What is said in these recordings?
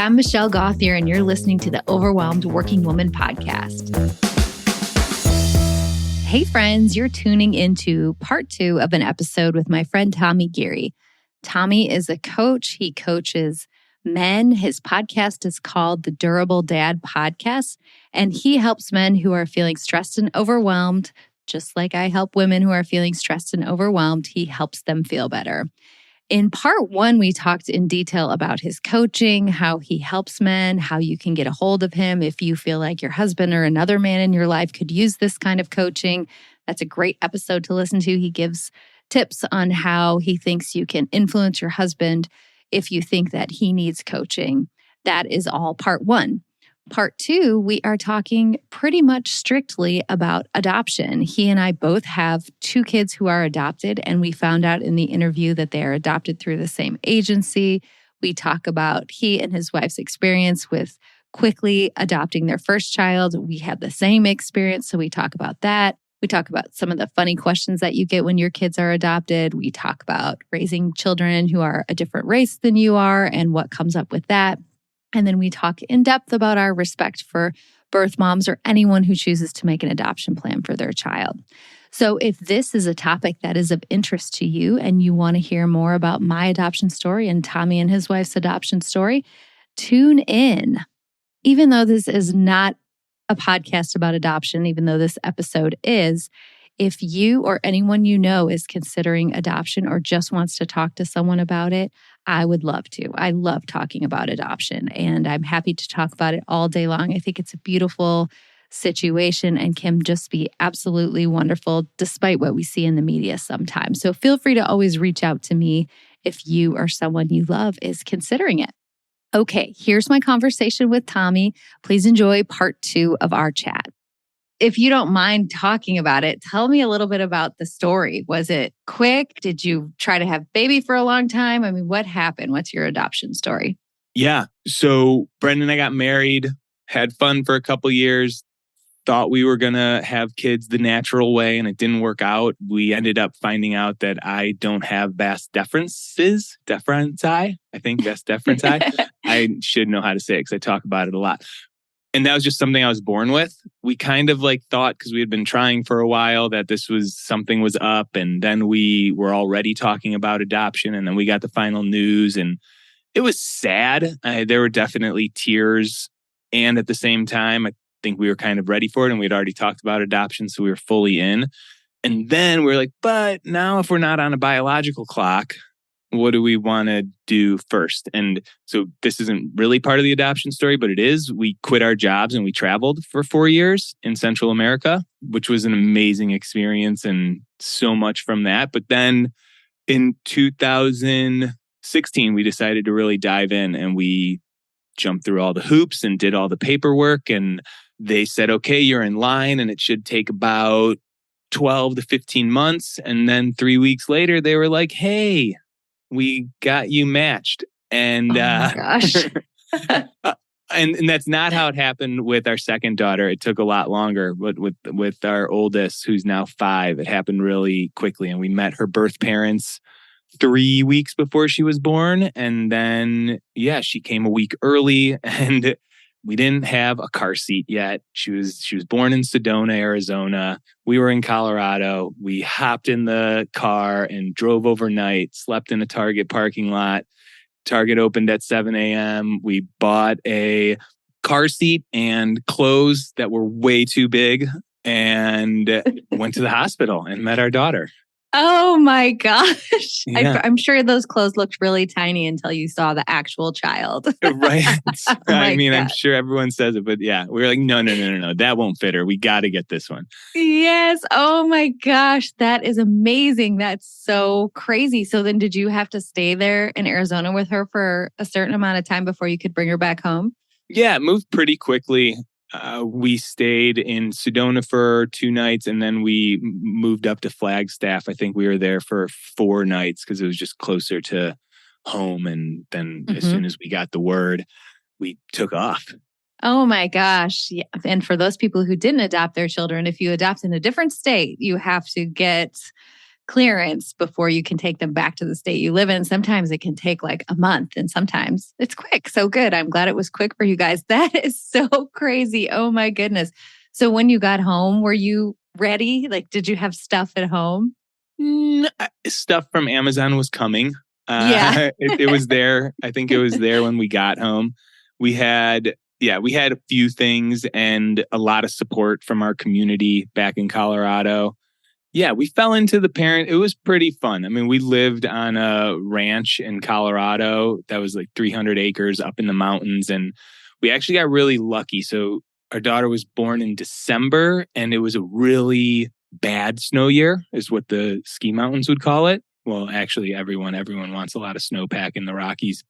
I'm Michelle Gauthier, and you're listening to the Overwhelmed Working Woman podcast. Hey friends, you're tuning into part 2 of an episode with my friend Tommy Geary. Tommy is a coach. He coaches men. His podcast is called the Durable Dad Podcast, and he helps men who are feeling stressed and overwhelmed. Just like I help women who are feeling stressed and overwhelmed, he helps them feel better. In part 1, we talked in detail about his coaching, how he helps men, how you can get a hold of him if you feel like your husband or another man in your life could use this kind of coaching. That's a great episode to listen to. He gives tips on how he thinks you can influence your husband if you think that he needs coaching. That is all part 1. Part 2, we are talking pretty much strictly about adoption. He and I both have 2 kids who are adopted, and we found out in the interview that they are adopted through the same agency. We talk about he and his wife's experience with quickly adopting their first child. We had the same experience, so we talk about that. We talk about some of the funny questions that you get when your kids are adopted. We talk about raising children who are a different race than you are and what comes up with that. And then we talk in depth about our respect for birth moms or anyone who chooses to make an adoption plan for their child. So if this is a topic that is of interest to you and you want to hear more about my adoption story and Tommy and his wife's adoption story, tune in. Even though this is not a podcast about adoption, even though this episode is, if you or anyone you know is considering adoption or just wants to talk to someone about it, I would love to. I love talking about adoption, and I'm happy to talk about it all day long. I think it's a beautiful situation and can just be absolutely wonderful despite what we see in the media sometimes. So feel free to always reach out to me if you or someone you love is considering it. Okay, here's my conversation with Tommy. Please enjoy part 2 of our chat. If you don't mind talking about it, tell me a little bit about the story. Was it quick? Did you try to have baby for a long time? I mean, what happened? What's your adoption story? Yeah. So Brendan and I got married, had fun for a couple years, thought we were going to have kids the natural way, and it didn't work out. We ended up finding out that I don't have vas deferentii. I think vas deferentii. I should know how to say it because I talk about it a lot. And that was just something I was born with. We kind of thought, because we had been trying for a while, that this was something was up. And then we were already talking about adoption. And then we got the final news, and it was sad. There were definitely tears. And at the same time, I think we were kind of ready for it. And we'd already talked about adoption. So we were fully in. And then we were like, but now if we're not on a biological clock, what do we want to do first? And so this isn't really part of the adoption story, but it is. We quit our jobs and we traveled for 4 years in Central America, which was an amazing experience and so much from that. But then in 2016, we decided to really dive in, and we jumped through all the hoops and did all the paperwork. And they said, okay, you're in line, and it should take about 12 to 15 months. And then 3 weeks later, they were like, hey, we got you matched. And Oh my gosh. and that's not how it happened with our second daughter. It took a lot longer, but with our oldest, who's now 5, it happened really quickly. And we met her birth parents 3 weeks before she was born. And then, she came a week early, and we didn't have a car seat yet. She was born in Sedona, Arizona. We were in Colorado. We hopped in the car and drove overnight, slept in a Target parking lot. Target opened at 7 a.m. We bought a car seat and clothes that were way too big and went to the hospital and met our daughter. Oh my gosh. Yeah. I'm sure those clothes looked really tiny until you saw the actual child. Right. I mean, God. I'm sure everyone says it, but yeah, we were like, no, that won't fit her. We got to get this one. Yes. Oh my gosh. That is amazing. That's so crazy. So then did you have to stay there in Arizona with her for a certain amount of time before you could bring her back home? Yeah, it moved pretty quickly. We stayed in Sedona for 2 nights, and then we moved up to Flagstaff. I think we were there for 4 nights because it was just closer to home. And then as soon as we got the word, we took off. Oh my gosh. Yeah. And for those people who didn't adopt their children, if you adopt in a different state, you have to get clearance before you can take them back to the state you live in. Sometimes it can take like a month and sometimes it's quick. So good. I'm glad it was quick for you guys. That is so crazy. Oh my goodness. So when you got home, were you ready? Like, did you have stuff at home? Stuff from Amazon was coming. Yeah. It was there. I think it was there when we got home. We had a few things and a lot of support from our community back in Colorado. Yeah, we fell into the parent. It was pretty fun. I mean, we lived on a ranch in Colorado that was like 300 acres up in the mountains. And we actually got really lucky. So our daughter was born in December and it was a really bad snow year is what the ski mountains would call it. Well, actually, everyone wants a lot of snowpack in the Rockies.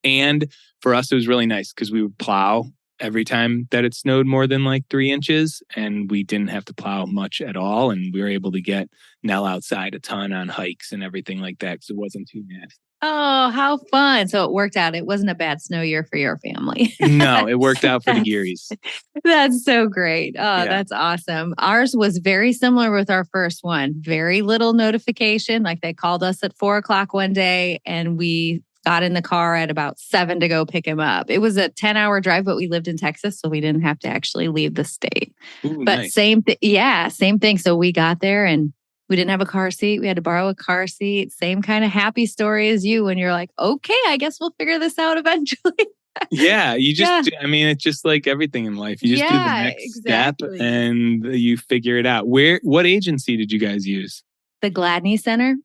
And for us, it was really nice because we would plow every time that it snowed more than like 3 inches, and we didn't have to plow much at all. And we were able to get Nell outside a ton on hikes and everything like that because it wasn't too nasty. Oh, how fun. So it worked out. It wasn't a bad snow year for your family. No, it worked out for the Gearys. That's so great. Oh, Yeah. That's awesome. Ours was very similar with our first one. Very little notification. Like they called us at 4:00 one day and we got in the car at about 7 to go pick him up. It was a 10-hour drive, but we lived in Texas, so we didn't have to actually leave the state. Ooh, but nice. same thing. So we got there and we didn't have a car seat. We had to borrow a car seat. Same kind of happy story as you when you're like, okay, I guess we'll figure this out eventually. Yeah, I mean, it's just like everything in life. You just do the next step and you figure it out. What agency did you guys use? The Gladney Center.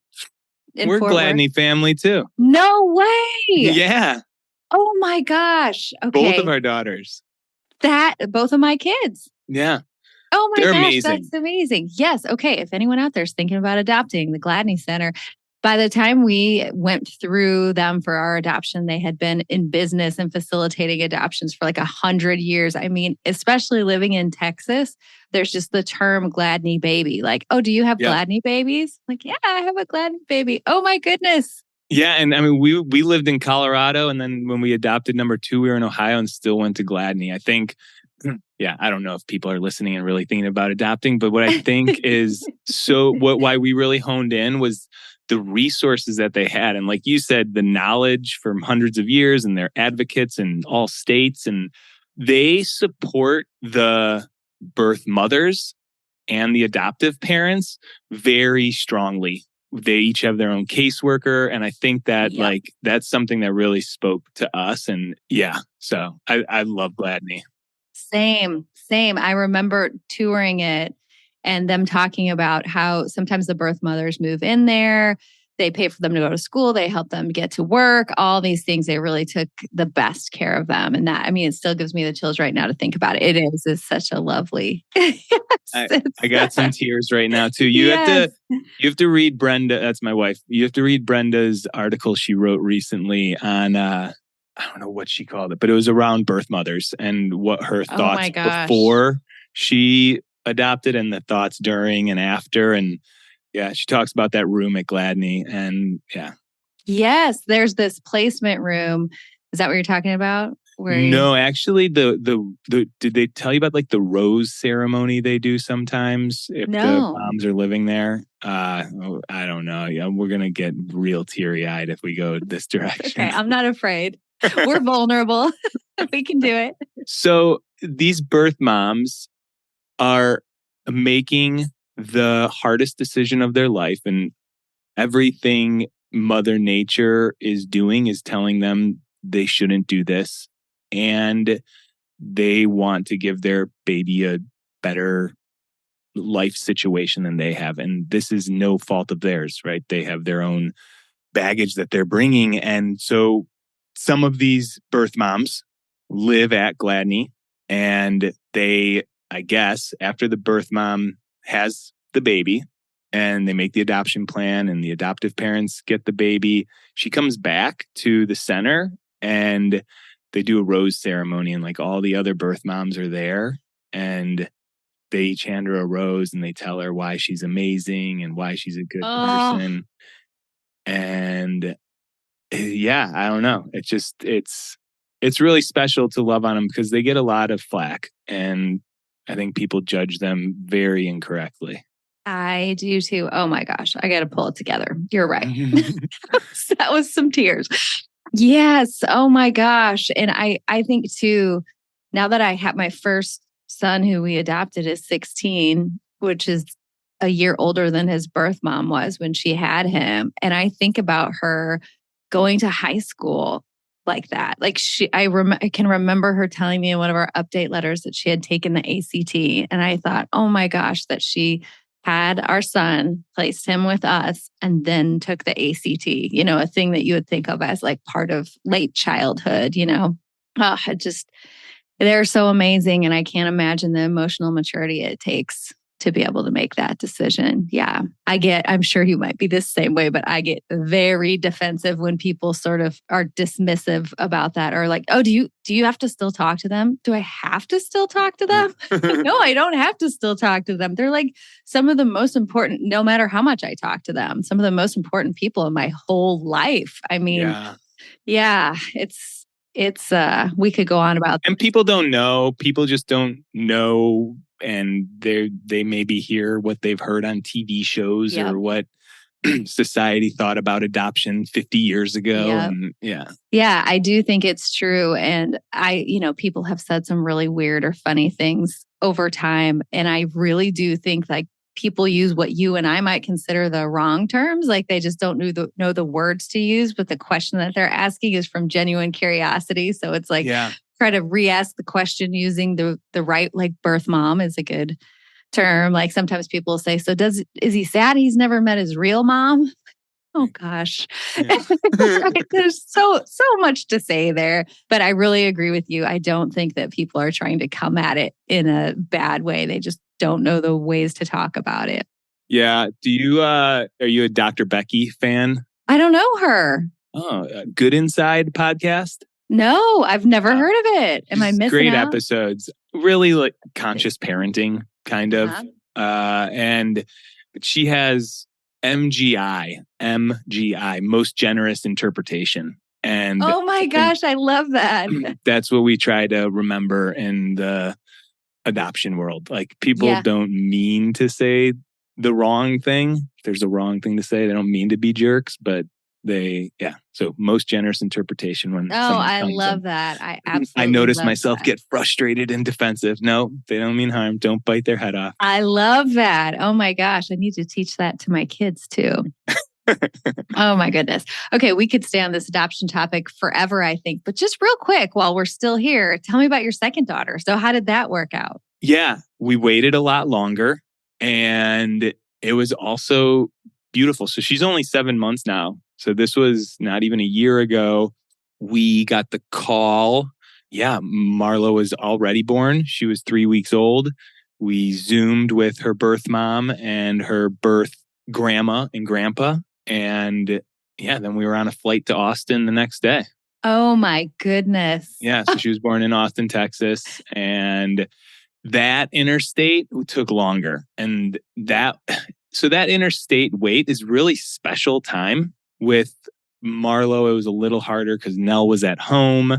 We're Gladney family too. No way. Yeah. Oh my gosh. Okay. Both of our daughters. Both of my kids. Yeah. Oh my They're gosh, amazing. That's amazing. Yes. Okay. If anyone out there is thinking about adopting, the Gladney Center, by the time we went through them for our adoption, they had been in business and facilitating adoptions for like 100 years. I mean, especially living in Texas, there's just the term Gladney baby. Like, oh, do you have Gladney babies? Like, yeah, I have a Gladney baby. Oh my goodness. Yeah. And I mean, we lived in Colorado. And then when we adopted number 2, we were in Ohio and still went to Gladney. I think, I don't know if people are listening and really thinking about adopting, but what I think is why we really honed in was the resources that they had. And like you said, the knowledge from hundreds of years and their advocates in all states. And they support the birth mothers and the adoptive parents very strongly. They each have their own caseworker. And I think that that's something that really spoke to us. And so I love Gladney. Same. I remember touring it and them talking about how sometimes the birth mothers move in there. They pay for them to go to school. They help them get to work. All these things. They really took the best care of them. And that, I mean, it still gives me the chills right now to think about it. It's such a lovely. I got some tears right now too. You have to read Brenda. That's my wife. You have to read Brenda's article she wrote recently on, I don't know what she called it, but it was around birth mothers and what her thoughts before she adopted and the thoughts during and after. And she talks about that room at Gladney and Yes, there's this placement room. Is that what you're talking about? No, actually, the did they tell you about like the rose ceremony they do sometimes if the moms are living there? I don't know. Yeah, we're gonna get real teary eyed if we go this direction. Okay, I'm not afraid. We're vulnerable. We can do it. So these birth moms are making the hardest decision of their life, and everything Mother Nature is doing is telling them they shouldn't do this. And they want to give their baby a better life situation than they have. And this is no fault of theirs, right? They have their own baggage that they're bringing. And so some of these birth moms live at Gladney and they, I guess, after the birth mom has the baby and they make the adoption plan and the adoptive parents get the baby, she comes back to the center and they do a rose ceremony and like all the other birth moms are there and they each hand her a rose and they tell her why she's amazing and why she's a good person. And I don't know. It's really special to love on them because they get a lot of flack and I think people judge them very incorrectly. I do too. Oh my gosh, I got to pull it together. You're right. That was some tears. Yes. Oh my gosh. And I think too, now that I have my first son who we adopted is 16, which is a year older than his birth mom was when she had him. And I think about her going to high school like that. Like I can remember her telling me in one of our update letters that she had taken the ACT. And I thought, oh my gosh, that she had our son, placed him with us, and then took the ACT, a thing that you would think of as like part of late childhood, Oh, they're so amazing. And I can't imagine the emotional maturity it takes to be able to make that decision. Yeah. I'm sure you might be the same way, but I get very defensive when people sort of are dismissive about that or like, oh, do you have to still talk to them? Do I have to still talk to them? No, I don't have to still talk to them. They're like some of the most important, no matter how much I talk to them, some of the most important people in my whole life. I mean, yeah, it's we could go on about and people don't know. People just don't know, and they maybe hear what they've heard on TV shows or what society thought about adoption 50 years ago. And yeah, I do think it's true. And people have said some really weird or funny things over time, and I really do think like people use what you and I might consider the wrong terms. Like they just don't know the words to use, but the question that they're asking is from genuine curiosity. So it's like try to re-ask the question using the right, like birth mom is a good term. Like sometimes people say, so is he sad he's never met his real mom? Oh gosh. Right. There's so much to say there, but I really agree with you. I don't think that people are trying to come at it in a bad way. They just don't know the ways to talk about it. Yeah. Are you a Dr. Becky fan? I don't know her. Oh, Good Inside podcast? No, I've never heard of it. Am I missing great out? Episodes. Really like conscious parenting kind of. And she has MGI, most generous interpretation. And oh my gosh, I love that. That's what we try to remember in the adoption world. Like people don't mean to say the wrong thing. If there's a wrong thing to say, they don't mean to be jerks, but so most generous interpretation when I love that. I absolutely I notice myself get frustrated and defensive. No, they don't mean harm. Don't bite their head off. I love that. Oh my gosh, I need to teach that to my kids too. Oh my goodness. Okay, we could stay on this adoption topic forever, I think. But just real quick, while we're still here, tell me about your second daughter. So how did that work out? Yeah, we waited a lot longer and it was also beautiful. So she's only 7 months now. So this was not even a year ago. We got the call. Yeah, Marlo was already born. She was 3 weeks old. We Zoomed with her birth mom and her birth grandma and grandpa. And then we were on a flight to Austin the next day. Oh my goodness. Yeah, so she was born in Austin, Texas. And that interstate took longer. And that interstate wait is really special time. With Marlo, it was a little harder because Nell was at home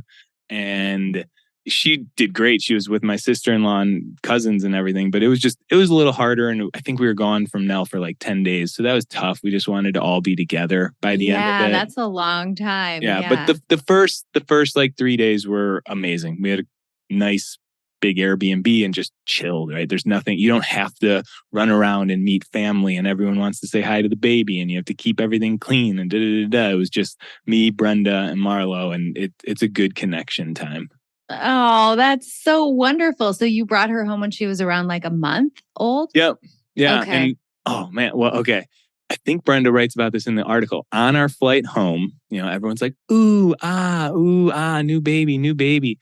and she did great. She was with my sister-in-law and cousins and everything, but it was a little harder. And I think we were gone from Nell for like 10 days. So that was tough. We just wanted to all be together by the end of it. Yeah, that's a long time. Yeah. But the first like 3 days were amazing. We had a nice big Airbnb and just chilled, right? There's nothing, you don't have to run around and meet family and everyone wants to say hi to the baby and you have to keep everything clean and It was just me, Brenda, and Marlo, and it's a good connection time. Oh, that's so wonderful. So you brought her home when she was around like a month old? Yep. Yeah. Okay. And oh man, well, okay. I think Brenda writes about this in the article. On our flight home, everyone's like, ooh, ah, new baby.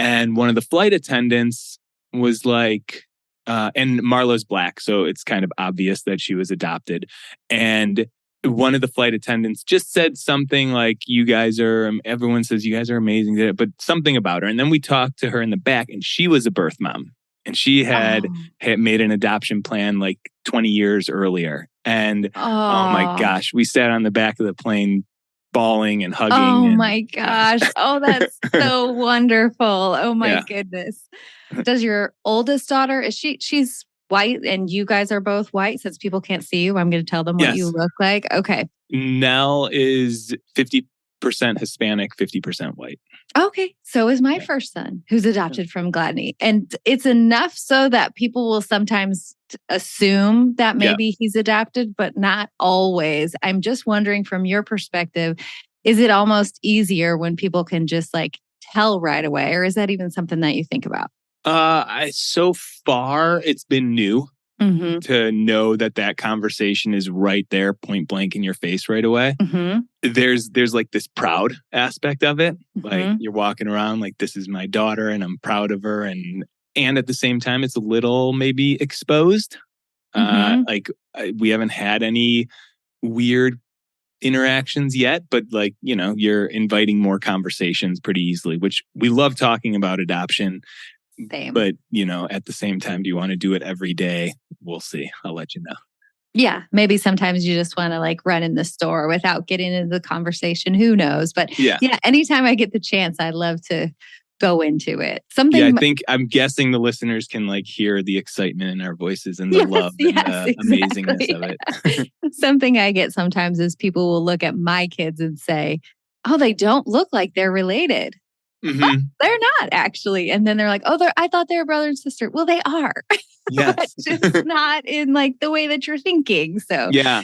And one of the flight attendants was like, and Marlo's Black, so it's kind of obvious that she was adopted. And one of the flight attendants just said something like, everyone says you guys are amazing, but something about her. And then we talked to her in the back and she was a birth mom. And she had made an adoption plan like 20 years earlier. And oh my gosh, we sat on the back of the plane bawling and hugging. Oh my gosh. Oh, that's so wonderful. Oh my goodness. Does your oldest daughter, she's white and you guys are both white. Since people can't see you, I'm going to tell them what you Yes. look like. Okay. Nell is 50% Hispanic, 50% white. Okay. So is my first son, who's adopted from Gladney. And it's enough so that people will sometimes assume that maybe he's adopted, but not always. I'm just wondering from your perspective, is it almost easier when people can just like tell right away? Or is that even something that you think about? So far, it's been new to know that conversation is right there, point blank in your face right away. There's like this proud aspect of it. Like you're walking around like, this is my daughter and I'm proud of her. And at the same time, it's a little maybe exposed. Like we haven't had any weird interactions yet, but like, you're inviting more conversations pretty easily, which we love talking about adoption. Same. But, at the same time, do you want to do it every day? We'll see. I'll let you know. Yeah. Maybe sometimes you just want to like run in the store without getting into the conversation. Who knows? But yeah, anytime I get the chance, I'd love to go into it. I'm guessing the listeners can like hear the excitement in our voices and the love and the amazingness of it. Something I get sometimes is people will look at my kids and say, oh, they don't look like they're related. Oh, they're not actually. And then they're like, oh, I thought they were brother and sister. Well, they are. Yes. But just not in like the way that you're thinking. So yeah.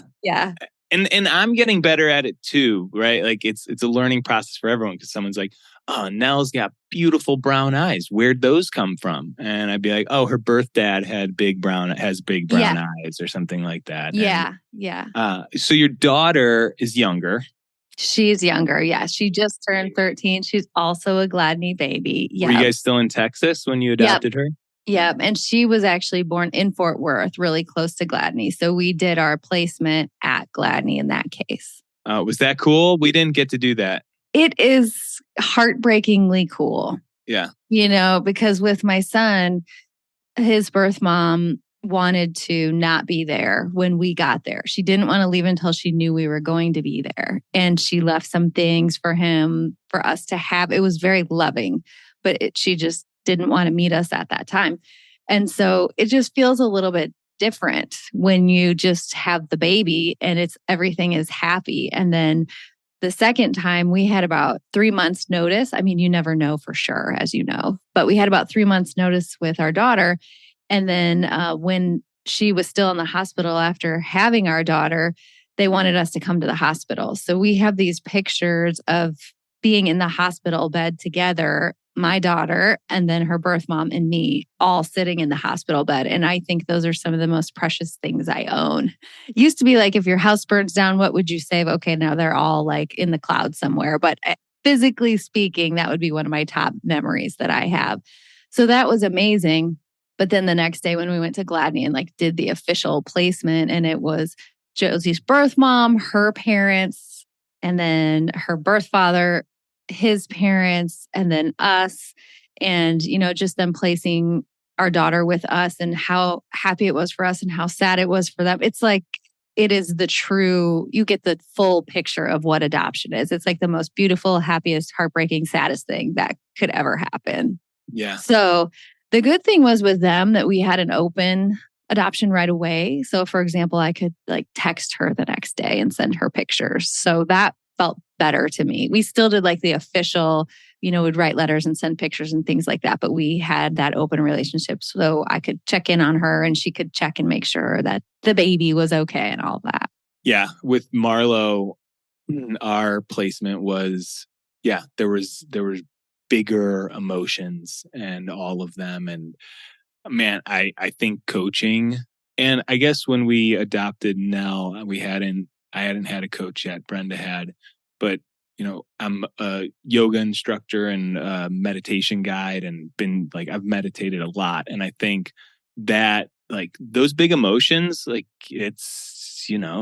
And I'm getting better at it too, right? Like it's a learning process for everyone because someone's like, oh, Nell's got beautiful brown eyes. Where'd those come from? And I'd be like, oh, her birth dad has big brown eyes or something like that. So your daughter is younger. She's younger. Yeah. She just turned 13. She's also a Gladney baby. Were you guys still in Texas when you adopted her? Yep. And she was actually born in Fort Worth, really close to Gladney. So we did our placement at Gladney in that case. Was that cool? We didn't get to do that. It is heartbreakingly cool. Yeah. Because with my son, his birth mom wanted to not be there when we got there. She didn't want to leave until she knew we were going to be there. And she left some things for him, for us to have. It was very loving, but she just didn't want to meet us at that time. And so it just feels a little bit different when you just have the baby and everything is happy. And then the second time we had about 3 months notice. I mean, you never know for sure, as you know, but we had about 3 months notice with our daughter. And then when she was still in the hospital after having our daughter, they wanted us to come to the hospital. So we have these pictures of being in the hospital bed together, my daughter, and then her birth mom and me all sitting in the hospital bed. And I think those are some of the most precious things I own. It used to be like, if your house burns down, what would you save? Okay, now they're all like in the cloud somewhere. But physically speaking, that would be one of my top memories that I have. So that was amazing. But then the next day when we went to Gladney and like did the official placement, and it was Josie's birth mom, her parents, and then her birth father, his parents, and then us, and, just them placing our daughter with us and how happy it was for us and how sad it was for them. It's like, it is you get the full picture of what adoption is. It's like the most beautiful, happiest, heartbreaking, saddest thing that could ever happen. Yeah. So the good thing was with them that we had an open adoption right away. So for example, I could like text her the next day and send her pictures. So that felt better to me. We still did like the official, would write letters and send pictures and things like that. But we had that open relationship. So I could check in on her and she could check and make sure that the baby was okay and all that. Yeah. With Marlo, our placement was, there was bigger emotions and all of them. And man, I think coaching, and I guess when we adopted Nell, I hadn't had a coach yet. Brenda had, but I'm a yoga instructor and a meditation guide and I've meditated a lot. And I think that like those big emotions, like it's,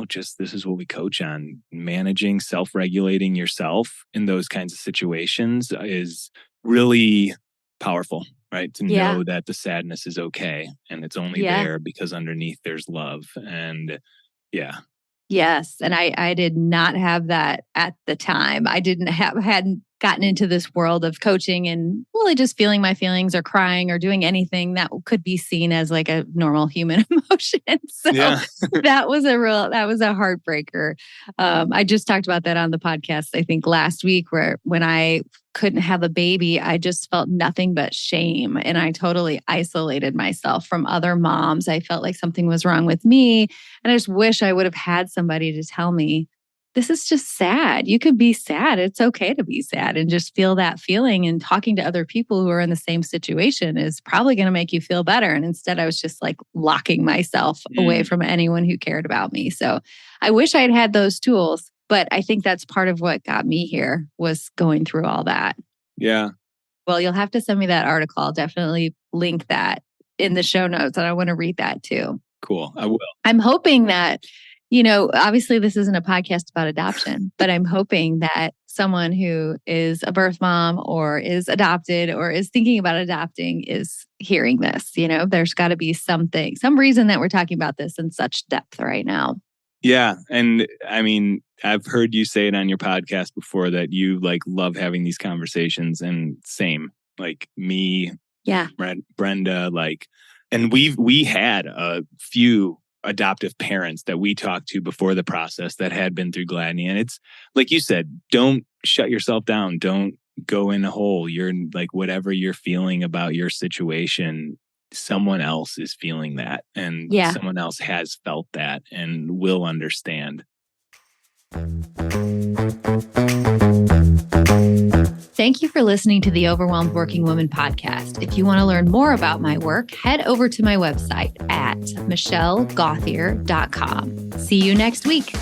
just this is what we coach on. Managing, self-regulating yourself in those kinds of situations is really powerful, right? To know that the sadness is okay and it's only there because underneath there's love. And Yes. And I did not have that at the time. I hadn't gotten into this world of coaching and really just feeling my feelings or crying or doing anything that could be seen as like a normal human emotion. So that was a heartbreaker. I just talked about that on the podcast, I think last week, where when I couldn't have a baby, I just felt nothing but shame. And I totally isolated myself from other moms. I felt like something was wrong with me. And I just wish I would have had somebody to tell me, this is just sad. You could be sad. It's okay to be sad and just feel that feeling. And talking to other people who are in the same situation is probably going to make you feel better. And instead, I was just like locking myself away from anyone who cared about me. So I wish I'd had those tools. But I think that's part of what got me here, was going through all that. Yeah. Well, you'll have to send me that article. I'll definitely link that in the show notes. And I want to read that too. Cool. I will. I'm hoping that, obviously this isn't a podcast about adoption, but I'm hoping that someone who is a birth mom or is adopted or is thinking about adopting is hearing this. There's got to be some reason that we're talking about this in such depth right now. Yeah. And I mean, I've heard you say it on your podcast before that you love having these conversations, and same, me, Brenda, and we had a few adoptive parents that we talked to before the process that had been through Gladney. And it's like you said, don't shut yourself down. Don't go in a hole. You're whatever you're feeling about your situation, someone else is feeling that, and someone else has felt that and will understand. Thank you for listening to the Overwhelmed Working Woman podcast. If you want to learn more about my work, head over to my website at michellegauthier.com. See you next week.